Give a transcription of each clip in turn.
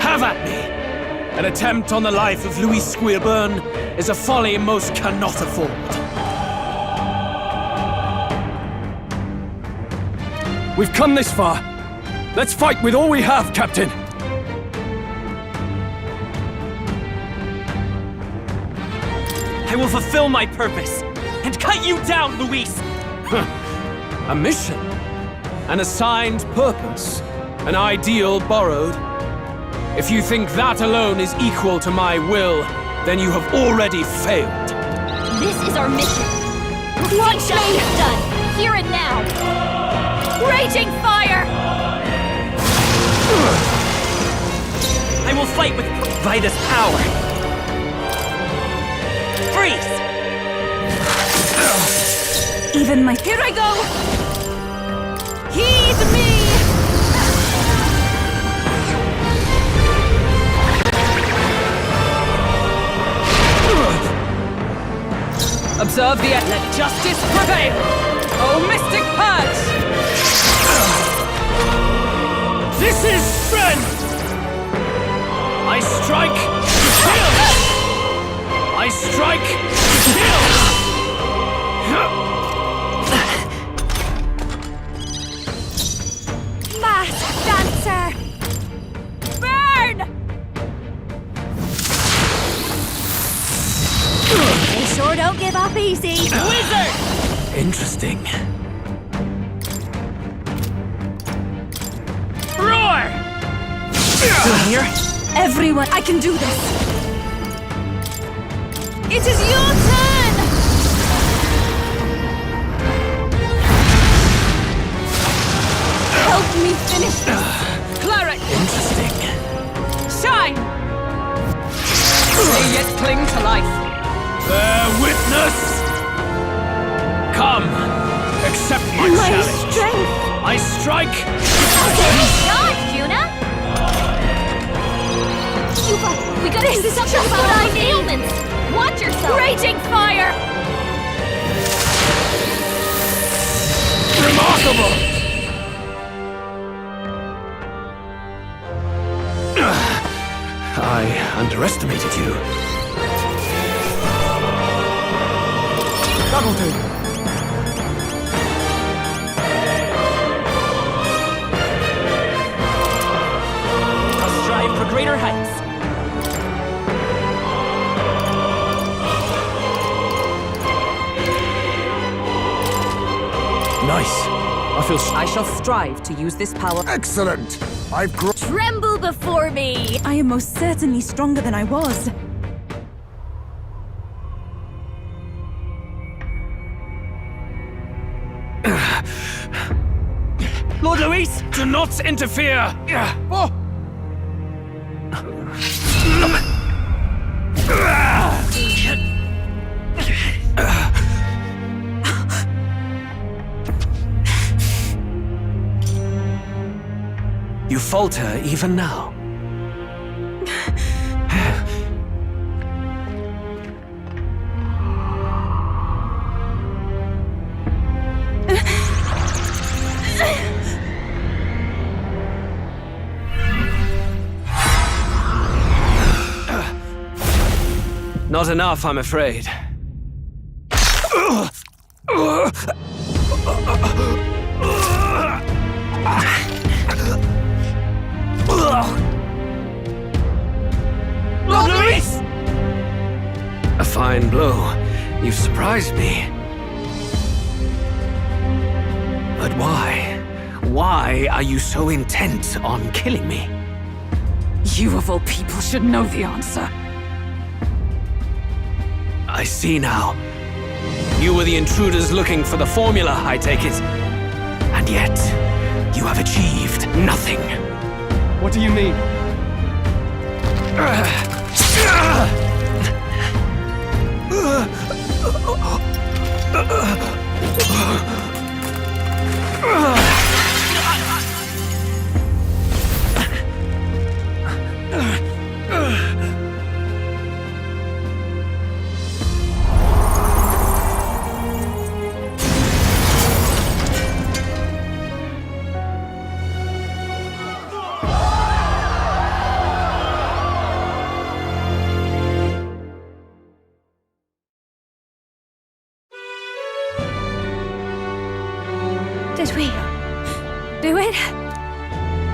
Have at me! An attempt on the life of Louis Squeerburn is a folly most cannot afford. We've come this far. Let's fight with all we have, Captain. I will fulfill my purpose and cut you down, Luis! A mission, an assigned purpose, an ideal borrowed. If you think that alone is equal to my will, then you have already failed. This is our mission. What justice done, here and now. Raging fire! I will fight with Vida's power. Freeze! Even my... Here I go! Heed me! Observe the end. Let justice prevail! Oh, mystic purge! This is strength! I strike, kill! I strike, kill! Mask dancer! Burn! They sure don't give up easy. Wizard! Interesting. Roar! Here? Everyone, I can do this! It is your turn! Help me finish this! Cleric! Interesting. Shine! They yet cling to life. Bear witness! Come, accept my challenge. Strength! I strike, God, Juna! We gotta do something about our ailments! Watch yourself! Raging fire! remarkable! I underestimated you. That'll do. I'll strive for greater heights. Nice. I shall strive to use this power. Excellent! Tremble before me! I am most certainly stronger than I was. Lord Luis, do not interfere! Oh! You falter even now. Not enough, I'm afraid. Lord Luis! A fine blow. You've surprised me. But why? Why are you so intent on killing me? You of all people should know the answer. I see now. You were the intruders looking for the formula, I take it. And yet, you have achieved nothing. What do you mean?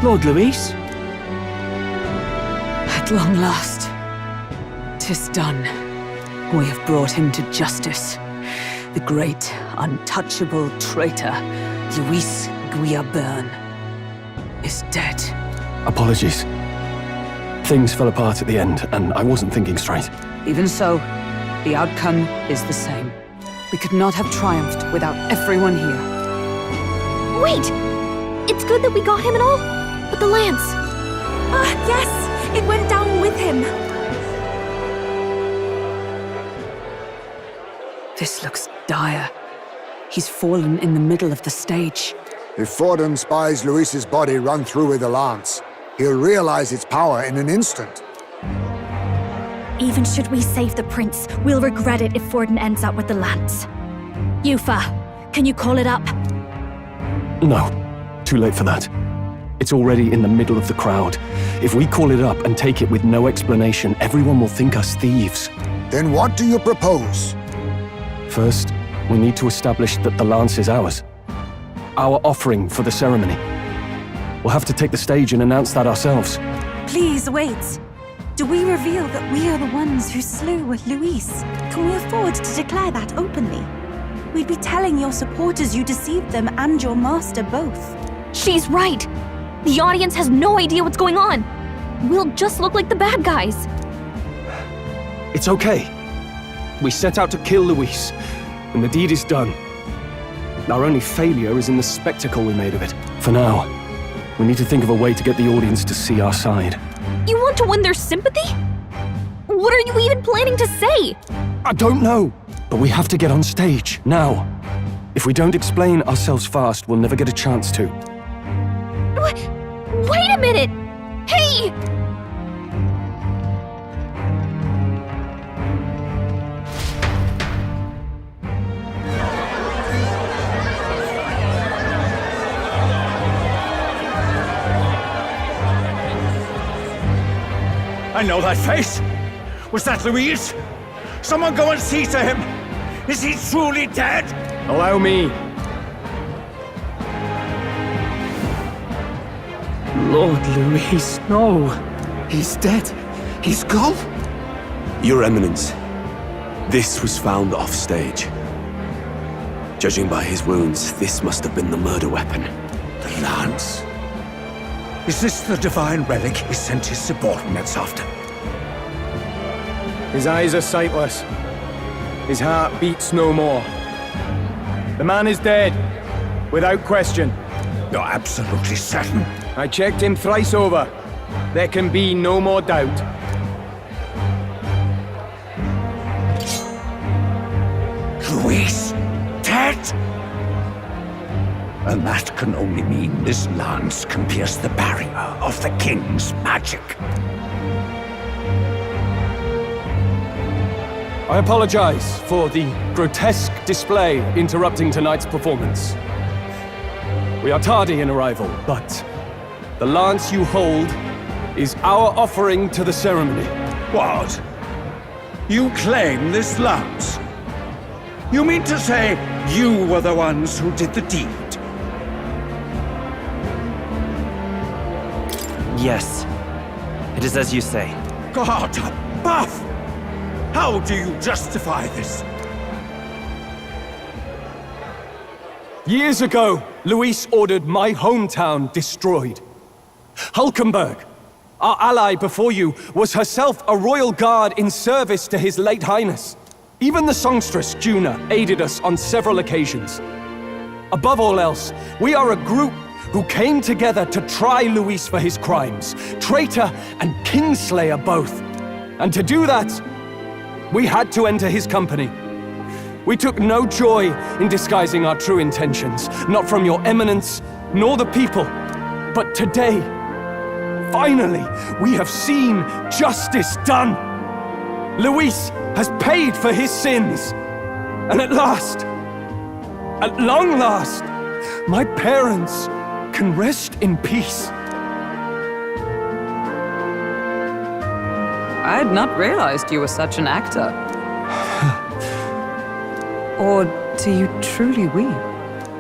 Lord Luis? At long last, 'tis done. We have brought him to justice. The great, untouchable traitor, Luis Guillaburn, is dead. Apologies. Things fell apart at the end, and I wasn't thinking straight. Even so, the outcome is the same. We could not have triumphed without everyone here. Wait! It's good that we got him and all, but the lance... Ah, yes! It went down with him! This looks dire. He's fallen in the middle of the stage. If Forden spies Luis's body run through with a lance, he'll realize its power in an instant. Even should we save the prince, we'll regret it if Forden ends up with the lance. Yufa, can you call it up? No, too late for that. It's already in the middle of the crowd. If we call it up and take it with no explanation, everyone will think us thieves. Then what do you propose? First, we need to establish that the lance is ours. Our offering for the ceremony. We'll have to take the stage and announce that ourselves. Please wait. Do we reveal that we are the ones who slew Luis? Can we afford to declare that openly? We'd be telling your supporters you deceived them and your master both. She's right! The audience has no idea what's going on! We'll just look like the bad guys! It's okay. We set out to kill Luis, and the deed is done. Our only failure is in the spectacle we made of it. For now, we need to think of a way to get the audience to see our side. You want to win their sympathy? What are you even planning to say? I don't know, but we have to get on stage, now. If we don't explain ourselves fast, we'll never get a chance to. Wait a minute! Hey! I know that face! Was that Luis? Someone go and see to him! Is he truly dead? Allow me. Lord Luis, no. He's dead. He's gone. Your Eminence, this was found off stage. Judging by his wounds, this must have been the murder weapon. The lance? Is this the divine relic he sent his subordinates after? His eyes are sightless. His heart beats no more. The man is dead, without question. You're absolutely certain? I checked him thrice over. There can be no more doubt. Luis, dead? And that can only mean this lance can pierce the barrier of the king's magic. I apologize for the grotesque display interrupting tonight's performance. We are tardy in arrival, but the lance you hold is our offering to the ceremony. What? You claim this lance? You mean to say you were the ones who did the deed? Yes. It is as you say. God above! How do you justify this? Years ago, Luis ordered my hometown destroyed. Hulkenberg, our ally before you, was herself a royal guard in service to his late highness. Even the songstress, Juna, aided us on several occasions. Above all else, we are a group who came together to try Luis for his crimes, traitor and kingslayer both. And to do that, we had to enter his company. We took no joy in disguising our true intentions, not from your eminence, nor the people. But today, finally, we have seen justice done. Luis has paid for his sins. And at last, at long last, my parents can rest in peace. I had not realized you were such an actor. Or do you truly weep?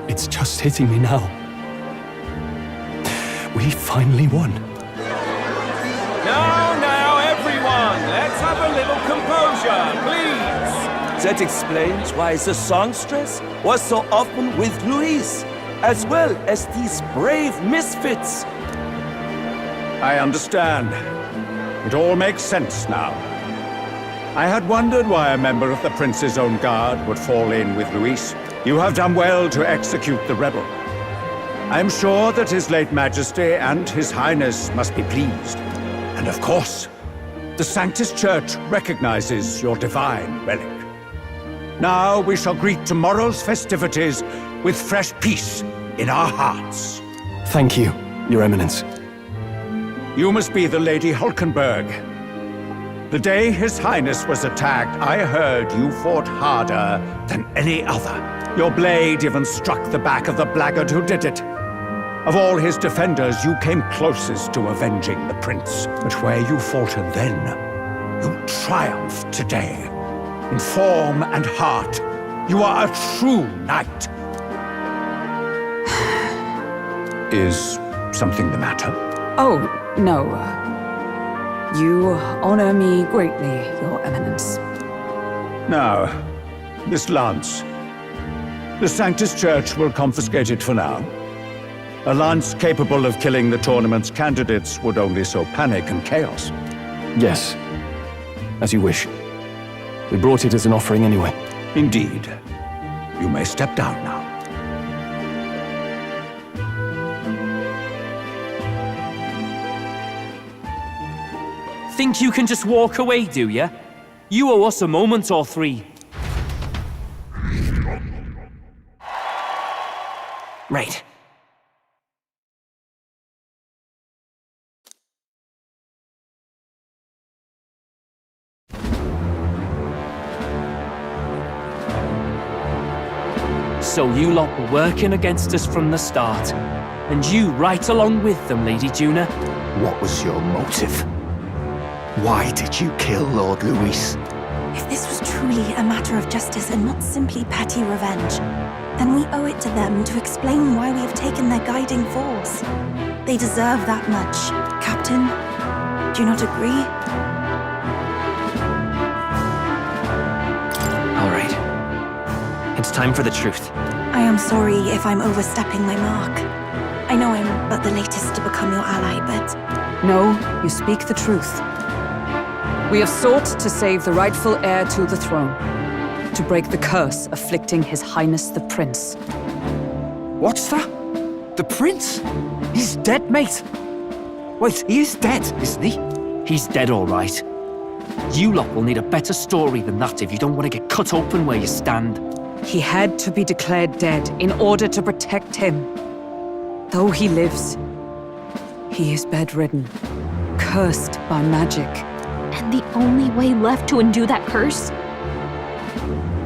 It's just hitting me now. We we finally won. Now, everyone, let's have a little composure, please. That explains why the songstress was so often with Luis, as well as these brave misfits. I understand. It all makes sense now. I had wondered why a member of the Prince's own guard would fall in with Luis. You have done well to execute the rebel. I am sure that His late Majesty and His Highness must be pleased. And of course, the Sanctus Church recognizes your divine relic. Now we shall greet tomorrow's festivities with fresh peace in our hearts. Thank you, Your Eminence. You must be the Lady Hulkenberg. The day His Highness was attacked, I heard you fought harder than any other. Your blade even struck the back of the blackguard who did it. Of all his defenders, you came closest to avenging the prince. But where you faltered then, you triumphed today. In form and heart, you are a true knight. Is something the matter? Oh, no. You honor me greatly, Your Eminence. Now, this lance. The Sanctus Church will confiscate it for now. A lance capable of killing the tournament's candidates would only sow panic and chaos. Yes, as you wish. We brought it as an offering anyway. Indeed. You may step down now. Think you can just walk away, do ya? You owe us a moment or three. Right. So you lot were working against us from the start. And you right along with them, Lady Juna. What was your motive? Why did you kill Lord Luis? If this was truly a matter of justice and not simply petty revenge, then we owe it to them to explain why we have taken their guiding force. They deserve that much. Captain, do you not agree? All right. It's time for the truth. I am sorry if I'm overstepping my mark. I know I'm but the latest to become your ally, but... No, you speak the truth. We have sought to save the rightful heir to the throne, to break the curse afflicting His Highness the Prince. What's that? The prince? He's dead, mate. Wait, he is dead, isn't he? He's dead, all right. You lot will need a better story than that if you don't want to get cut open where you stand. He had to be declared dead in order to protect him. Though he lives, he is bedridden, cursed by magic. And the only way left to undo that curse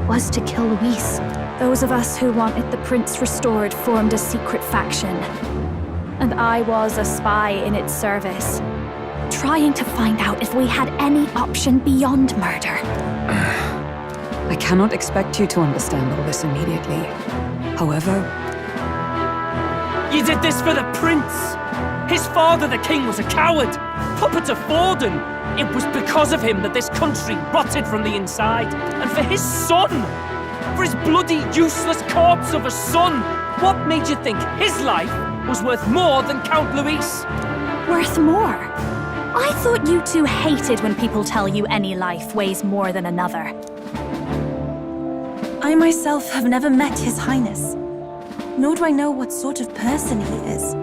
was to kill Luis. Those of us who wanted the prince restored formed a secret faction. And I was a spy in its service, trying to find out if we had any option beyond murder. I cannot expect you to understand all this immediately. However... You did this for the prince! His father, the king, was a coward! Puppet of Forden! It was because of him that this country rotted from the inside. And for his son! For his bloody, useless corpse of a son! What made you think his life was worth more than Count Luis? Worth more? I thought you two hated when people tell you any life weighs more than another. I myself have never met His Highness, nor do I know what sort of person he is.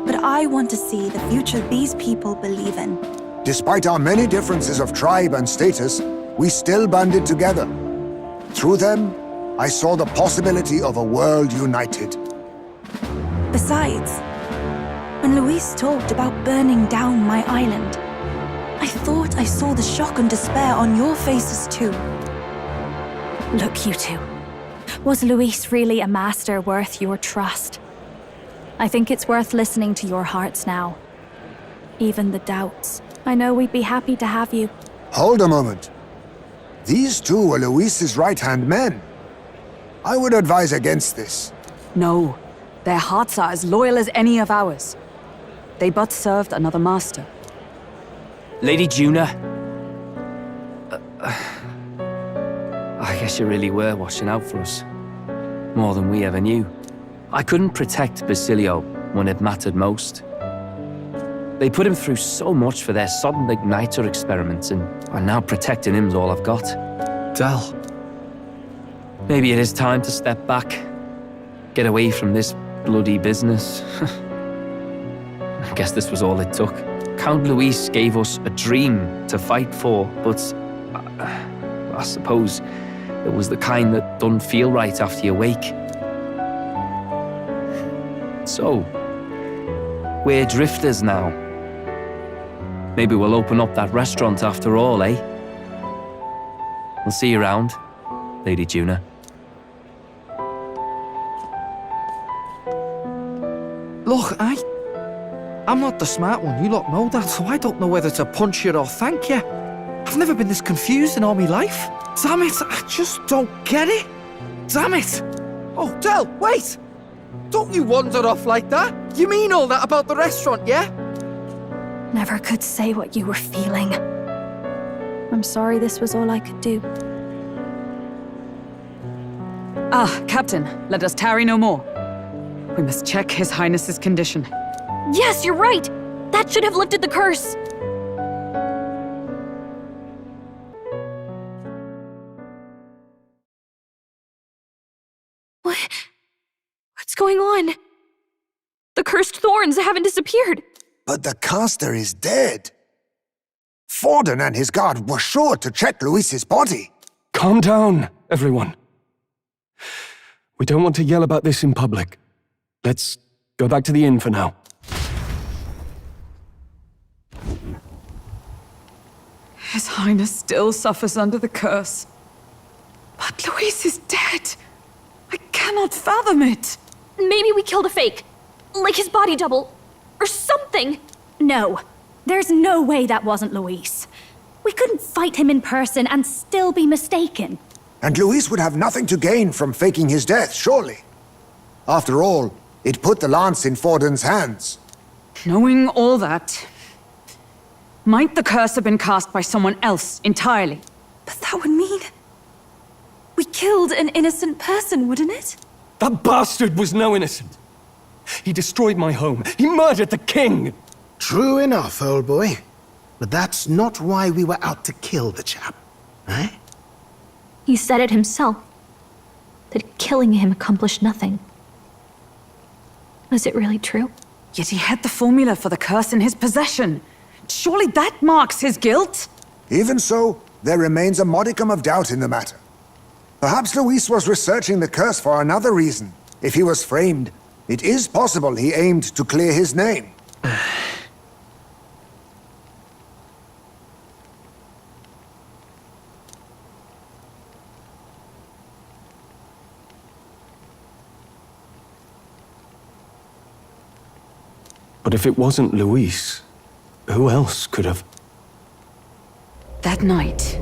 But I want to see the future these people believe in. Despite our many differences of tribe and status, we still banded together. Through them, I saw the possibility of a world united. Besides, when Luis talked about burning down my island, I thought I saw the shock and despair on your faces too. Look, you two. Was Luis really a master worth your trust? I think it's worth listening to your hearts now. Even the doubts. I know we'd be happy to have you. Hold a moment. These two were Luis's right-hand men. I would advise against this. No, their hearts are as loyal as any of ours. They but served another master. Lady Juna. I guess you really were watching out for us. More than we ever knew. I couldn't protect Basilio when it mattered most. They put him through so much for their sudden igniter experiments, and now protecting him's all I've got. Del. Maybe it is time to step back. Get away from this bloody business. I guess this was all it took. Count Luis gave us a dream to fight for, but I suppose it was the kind that doesn't feel right after you wake. So, we're drifters now. Maybe we'll open up that restaurant after all, eh? We'll see you around, Lady Juna. Look, I'm not the smart one, you lot know that, so I don't know whether to punch you or thank you. I've never been this confused in all my life. Damn it, I just don't get it. Damn it! Oh, Del, wait! Don't you wander off like that? You mean all that about the restaurant, yeah? Never could say what you were feeling. I'm sorry this was all I could do. Ah, Captain, let us tarry no more. We must check His Highness's condition. Yes, you're right! That should have lifted the curse! What's going on? The cursed thorns haven't disappeared! But the caster is dead. Forden and his guard were sure to check Luis's body. Calm down, everyone. We don't want to yell about this in public. Let's go back to the inn for now. His Highness still suffers under the curse. But Luis is dead. I cannot fathom it. Maybe we killed a fake. Like his body double. Or something. No. There's no way that wasn't Luis. We couldn't fight him in person and still be mistaken. And Luis would have nothing to gain from faking his death, surely. After all, it put the lance in Forden's hands. Knowing all that, might the curse have been cast by someone else entirely? But that would mean... we killed an innocent person, wouldn't it? That bastard was no innocent. He destroyed my home. He murdered the king. True enough, old boy. But that's not why we were out to kill the chap, eh? He said it himself. That killing him accomplished nothing. Was it really true? Yet he had the formula for the curse in his possession. Surely that marks his guilt? Even so, there remains a modicum of doubt in the matter. Perhaps Luis was researching the curse for another reason. If he was framed, it is possible he aimed to clear his name. But if it wasn't Luis, who else could have? That night,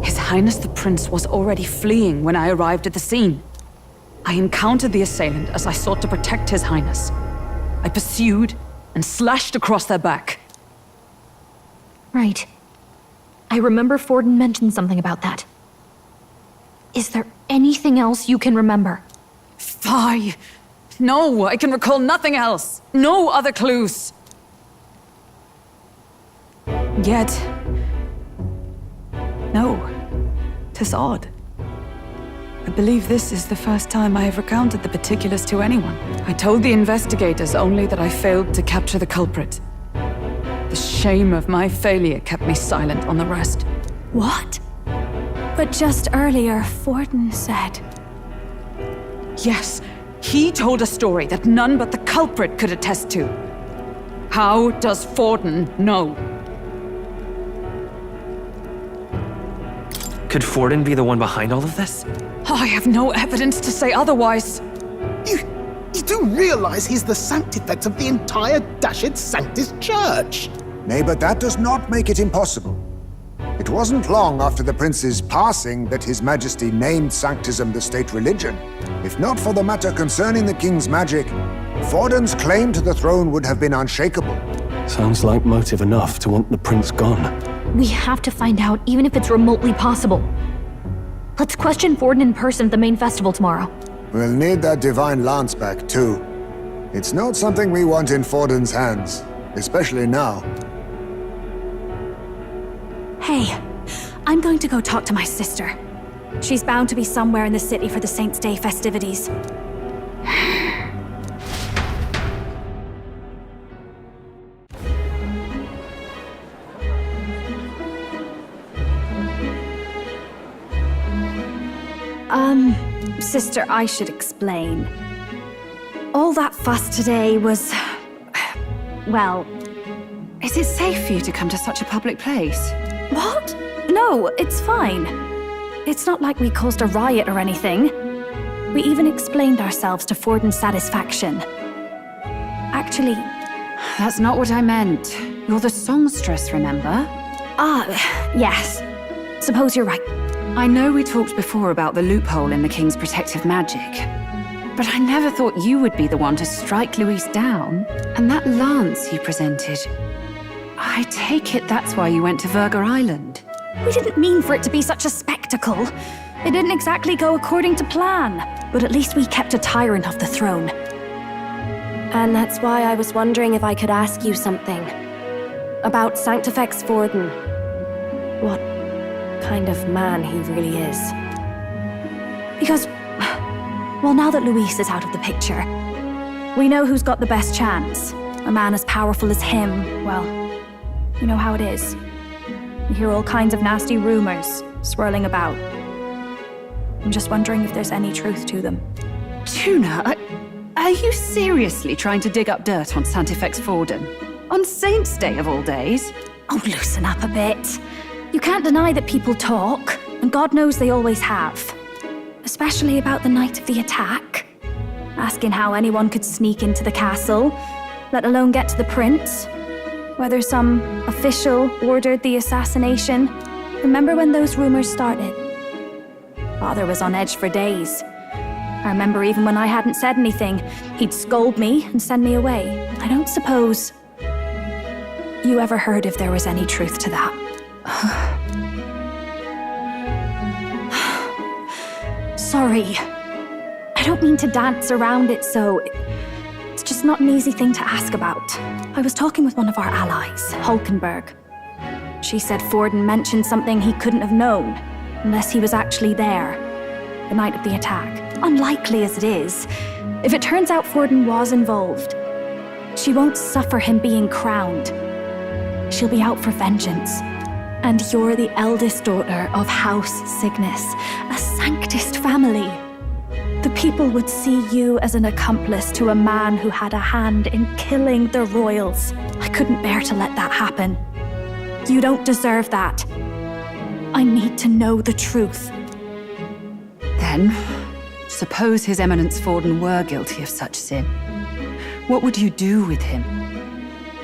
His Highness the Prince was already fleeing when I arrived at the scene. I encountered the assailant as I sought to protect His Highness. I pursued and slashed across their back. Right. I remember Forden mentioned something about that. Is there anything else you can remember? Fie! No, I can recall nothing else. No other clues. Yet... no. 'Tis odd. I believe this is the first time I have recounted the particulars to anyone. I told the investigators only that I failed to capture the culprit. The shame of my failure kept me silent on the rest. What? But just earlier, Forden said... Yes, he told a story that none but the culprit could attest to. How does Forden know? Could Forden be the one behind all of this? I have no evidence to say otherwise. You do realize he's the sanctifex of the entire Dashed Sanctus Church? Nay, but that does not make it impossible. It wasn't long after the prince's passing that His Majesty named Sanctism the state religion. If not for the matter concerning the king's magic, Forden's claim to the throne would have been unshakable. Sounds like motive enough to want the prince gone. We have to find out, even if it's remotely possible. Let's question Forden in person at the main festival tomorrow. We'll need that divine lance back, too. It's not something we want in Forden's hands, especially now. Hey, I'm going to go talk to my sister. She's bound to be somewhere in the city for the Saints' Day festivities. Sister, I should explain. All that fuss today was... well... Is it safe for you to come to such a public place? What? No, it's fine. It's not like we caused a riot or anything. We even explained ourselves to Forden's satisfaction. Actually... That's not what I meant. You're the songstress, remember? Yes. Suppose you're right. I know we talked before about the loophole in the king's protective magic, but I never thought you would be the one to strike Luis down. And that lance you presented, I take it that's why you went to Verga Island. We didn't mean for it to be such a spectacle. It didn't exactly go according to plan, but at least we kept a tyrant off the throne. And that's why I was wondering if I could ask you something. About Sanctifex Forden. What kind of man he really is. Because, well, now that Luis is out of the picture, we know who's got the best chance. A man as powerful as him, well, you know how it is. You hear all kinds of nasty rumors swirling about. I'm just wondering if there's any truth to them. Tuna, are you seriously trying to dig up dirt on Sanctifex Forden? On Saints' Day of all days? Oh, loosen up a bit. You can't deny that people talk, and God knows they always have. Especially about the night of the attack. Asking how anyone could sneak into the castle, let alone get to the prince. Whether some official ordered the assassination. Remember when those rumors started? Father was on edge for days. I remember even when I hadn't said anything, he'd scold me and send me away. I don't suppose you ever heard if there was any truth to that. Sorry. I don't mean to dance around it, so... It's just not an easy thing to ask about. I was talking with one of our allies, Hulkenberg. She said Forden mentioned something he couldn't have known, unless he was actually there, the night of the attack. Unlikely as it is, if it turns out Forden was involved, she won't suffer him being crowned. She'll be out for vengeance. And you're the eldest daughter of House Cygnus, a Sanctist family. The people would see you as an accomplice to a man who had a hand in killing the royals. I couldn't bear to let that happen. You don't deserve that. I need to know the truth. Then, suppose His Eminence Forden were guilty of such sin. What would you do with him?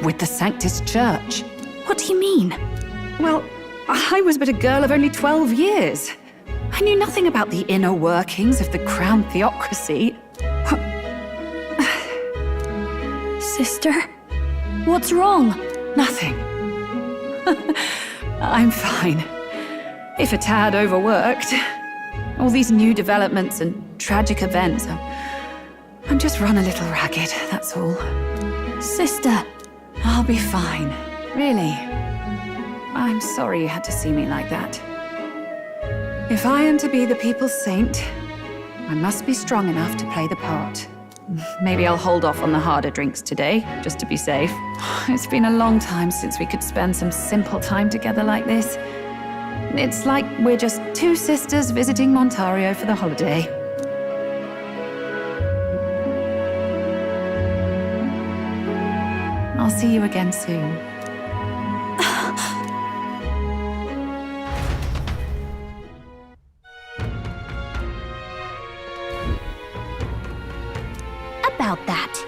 With the Sanctist Church? What do you mean? Well, I was but a girl of only 12 years. I knew nothing about the inner workings of the crown theocracy. Sister? What's wrong? Nothing. I'm fine. If a tad overworked. All these new developments and tragic events. I'm just run a little ragged, that's all. Sister. I'll be fine. Really. I'm sorry you had to see me like that. If I am to be the people's saint, I must be strong enough to play the part. Maybe I'll hold off on the harder drinks today, just to be safe. It's been a long time since we could spend some simple time together like this. It's like we're just two sisters visiting Montario for the holiday. I'll see you again soon. About that.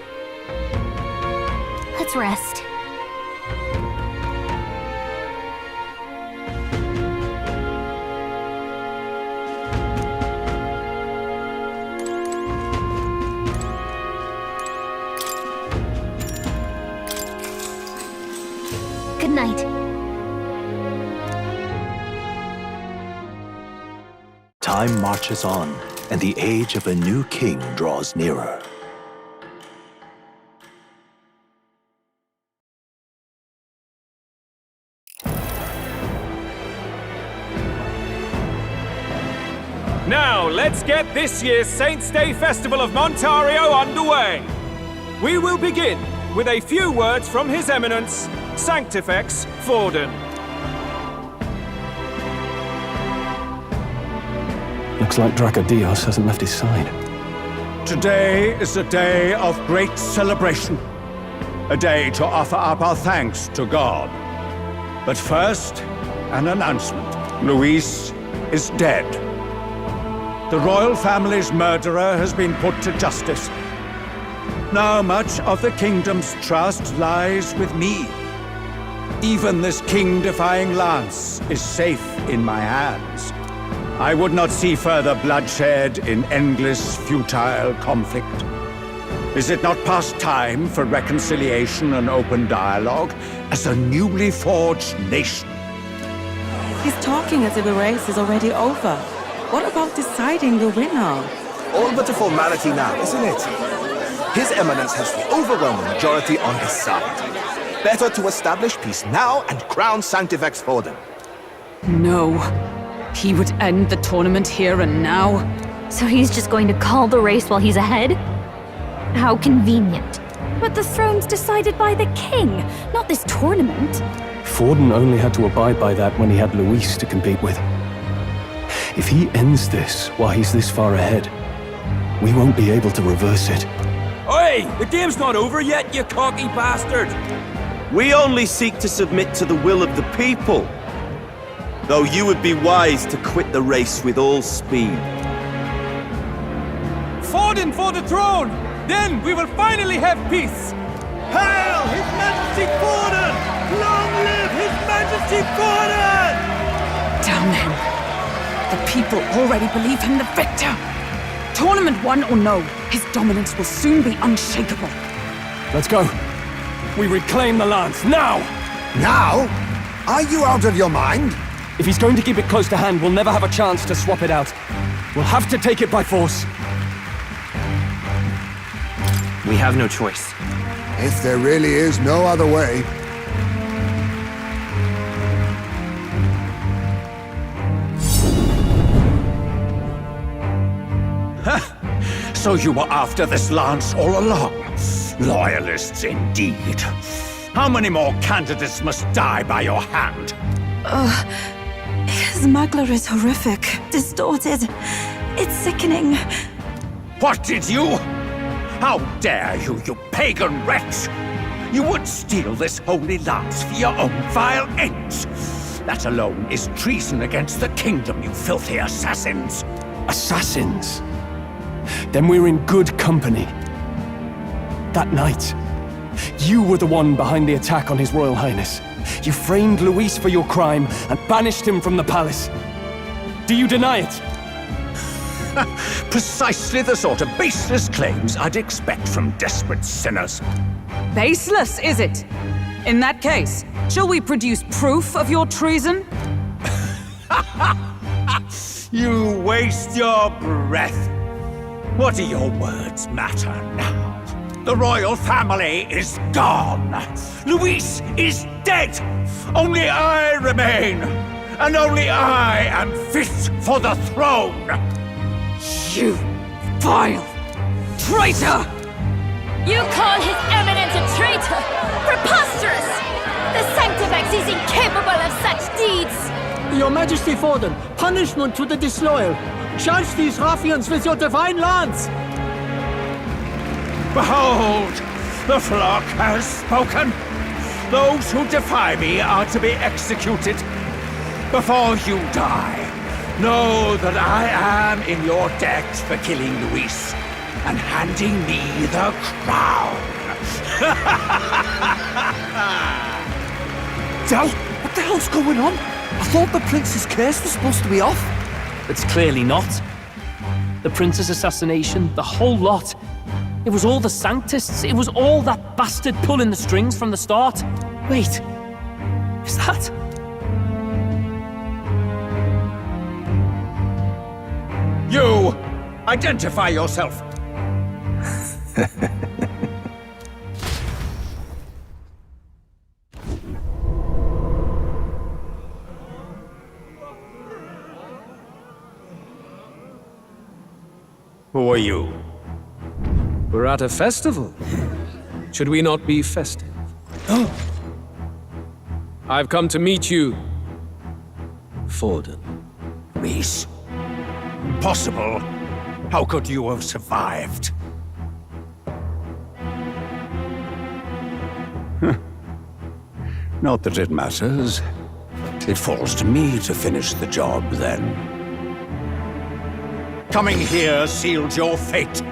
Let's rest. Time marches on, and the age of a new king draws nearer. Now, let's get this year's Saints' Day Festival of Montario underway. We will begin with a few words from His Eminence, Sanctifex Forden. Looks like Dracodios hasn't left his side. Today is a day of great celebration. A day to offer up our thanks to God. But first, an announcement. Luis is dead. The royal family's murderer has been put to justice. Now much of the kingdom's trust lies with me. Even this king-defying lance is safe in my hands. I would not see further bloodshed in endless, futile conflict. Is it not past time for reconciliation and open dialogue as a newly forged nation? He's talking as if the race is already over. What about deciding the winner? All but a formality now, isn't it? His Eminence has the overwhelming majority on his side. Better to establish peace now and crown Sanctifex Forden. No. He would end the tournament here and now. So he's just going to call the race while he's ahead? How convenient. But the throne's decided by the king, not this tournament. Forden only had to abide by that when he had Luis to compete with. If he ends this while he's this far ahead, we won't be able to reverse it. Oi! The game's not over yet, you cocky bastard! We only seek to submit to the will of the people. Though you would be wise to quit the race with all speed. Forden for the throne! Then we will finally have peace! Hail His Majesty Forden! Long live His Majesty Forden! Damn him. The people already believe him the victor. Tournament won or no, his dominance will soon be unshakable. Let's go. We reclaim the lance, now! Now? Are you out of your mind? If he's going to keep it close to hand, we'll never have a chance to swap it out. We'll have to take it by force. We have no choice. If there really is no other way. So you were after this lance all along? Loyalists indeed. How many more candidates must die by your hand? His smuggler is horrific, distorted. It's sickening. What did you? How dare you, you pagan wretch! You would steal this holy lance for your own vile ends. That alone is treason against the kingdom, you filthy assassins. Assassins? Then we're in good company. That night, you were the one behind the attack on His Royal Highness. You framed Luis for your crime and banished him from the palace. Do you deny it? Precisely the sort of baseless claims I'd expect from desperate sinners. Baseless, is it? In that case, shall we produce proof of your treason? You waste your breath. What do your words matter now? The royal family is gone. Luis is dead. Only I remain. And only I am fit for the throne. You vile traitor! You call His Eminence a traitor? Preposterous! The Sanctifex is incapable of such deeds! Your Majesty Forden, punishment to the disloyal. Charge these ruffians with your divine lance! Behold, the flock has spoken. Those who defy me are to be executed. Before you die, know that I am in your debt for killing Luis and handing me the crown. Del, what the hell's going on? I thought the prince's curse was supposed to be off. It's clearly not. The prince's assassination, the whole lot. It was all the Sanctists. It was all that bastard pulling the strings from the start. Wait, is that... Identify yourself! Who are you? We're at a festival. Should we not be festive? I've come to meet you, Forden. Reese? Impossible. How could you have survived? Not that it matters. It falls to me to finish the job, then. Coming here sealed your fate.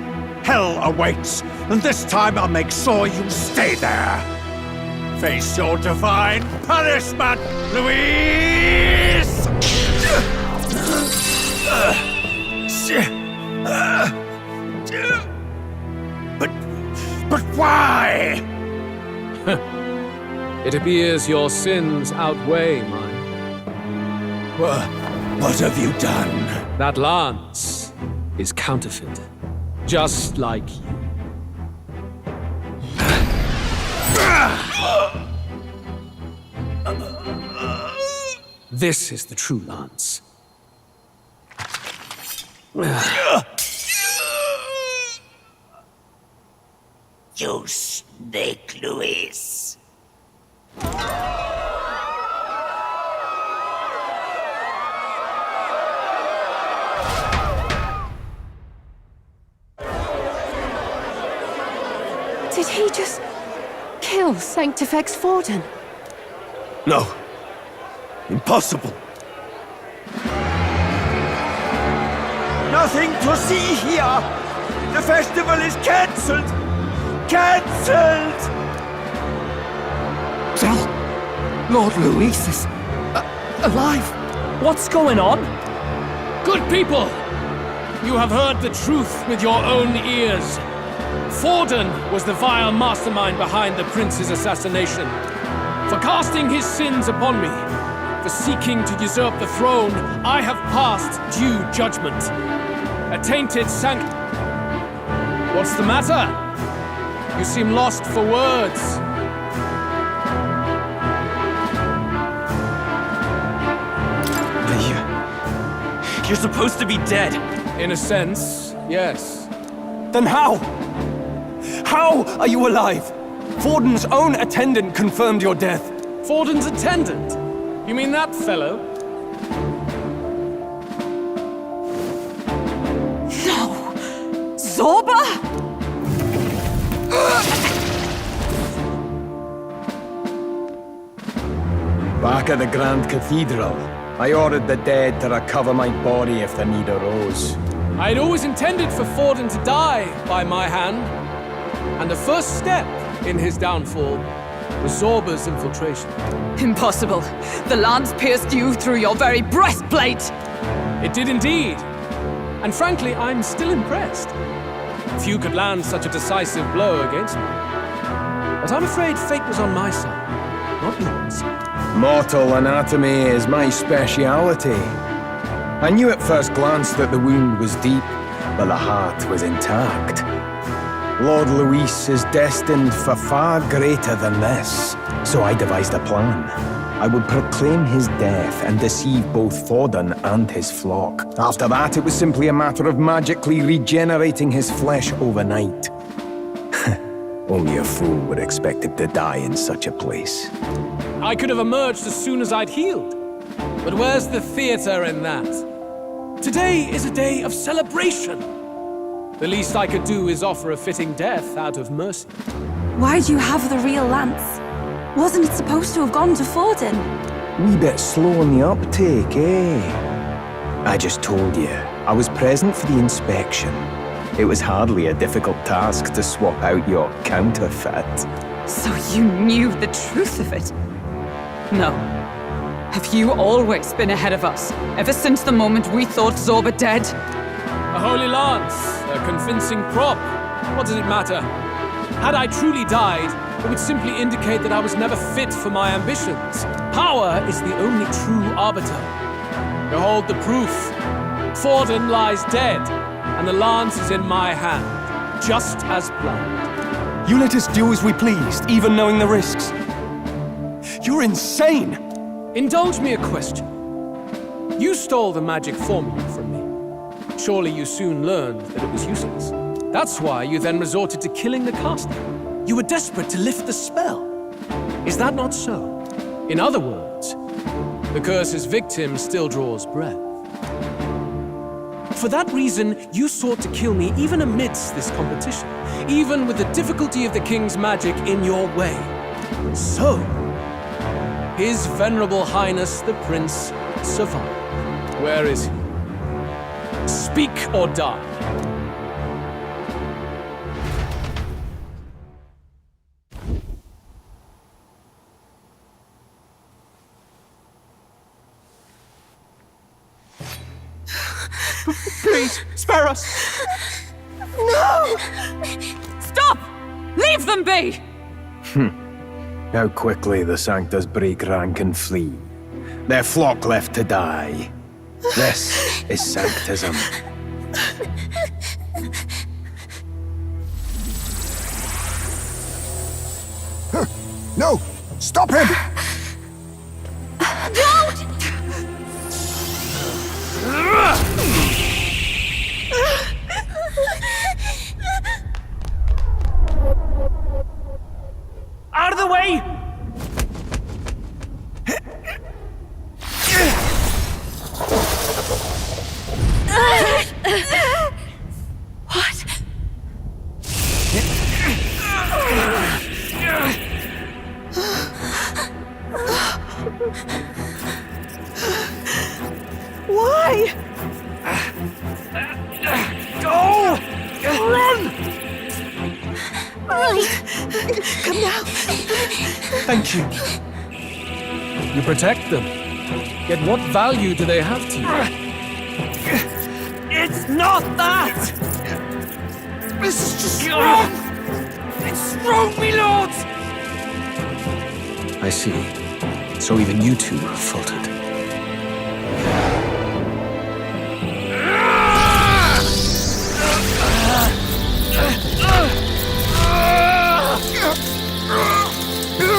Hell awaits, and this time I'll make sure you stay there. Face your divine punishment, Louise! But why? It appears your sins outweigh mine. What have you done? That lance is counterfeit, just like you. This is the true lance. You snake, Louise. Did he just kill Sanctifex Forden? No. Impossible. Nothing to see here. The festival is cancelled. Cancelled! Tell Lord Louis is alive. What's going on? Good people! You have heard the truth with your own ears. Forden was the vile mastermind behind the prince's assassination. For casting his sins upon me, for seeking to usurp the throne, I have passed due judgment. A tainted What's the matter? You seem lost for words. You're supposed to be dead. In a sense, yes. Then how? How are you alive? Forden's own attendant confirmed your death. Forden's attendant? You mean that fellow? No! Zorba? Back at the Grand Cathedral, I ordered the dead to recover my body if the need arose. I had always intended for Forden to die by my hand, and the first step in his downfall was Zorba's infiltration. Impossible. The lance pierced you through your very breastplate! It did indeed. And frankly, I'm still impressed. Few could land such a decisive blow against me. But I'm afraid fate was on my side, not yours. Mortal anatomy is my speciality. I knew at first glance that the wound was deep, but the heart was intact. Lord Louis is destined for far greater than this, so I devised a plan. I would proclaim his death and deceive both Forden and his flock. After that, it was simply a matter of magically regenerating his flesh overnight. Only a fool would expect him to die in such a place. I could have emerged as soon as I'd healed. But where's the theater in that? Today is a day of celebration. The least I could do is offer a fitting death out of mercy. Why do you have the real lance? Wasn't it supposed to have gone to Forden? Wee bit slow on the uptake, eh? I just told you, I was present for the inspection. It was hardly a difficult task to swap out your counterfeit. So you knew the truth of it? No. Have you always been ahead of us, ever since the moment we thought Zorba dead? A holy lance, a convincing prop. What does it matter? Had I truly died, it would simply indicate that I was never fit for my ambitions. Power is the only true arbiter. Behold the proof. Forden lies dead. and the lance is in my hand, just as planned. You let us do as we pleased, even knowing the risks. You're insane! Indulge me a question. You stole the magic formula from me. Surely you soon learned that it was useless. That's why you then resorted to killing the caster. You were desperate to lift the spell. Is that not so? In other words, the curse's victim still draws breath. For that reason, you sought to kill me even amidst this competition, even with the difficulty of the king's magic in your way. So, His Venerable Highness the Prince survived. Where is he? Speak or die. Please, spare us! No! Stop! Leave them be! How quickly the Sanctus break rank and flee. Their flock left to die. This is Sanctism. No! Stop him! Don't! Out of the way! What? Why? Go! Run! Come now. Thank you. You protect them. Yet what value do they have to you? It's not that! This is just wrong! It's wrong, me lords! I see. So even you two have faltered.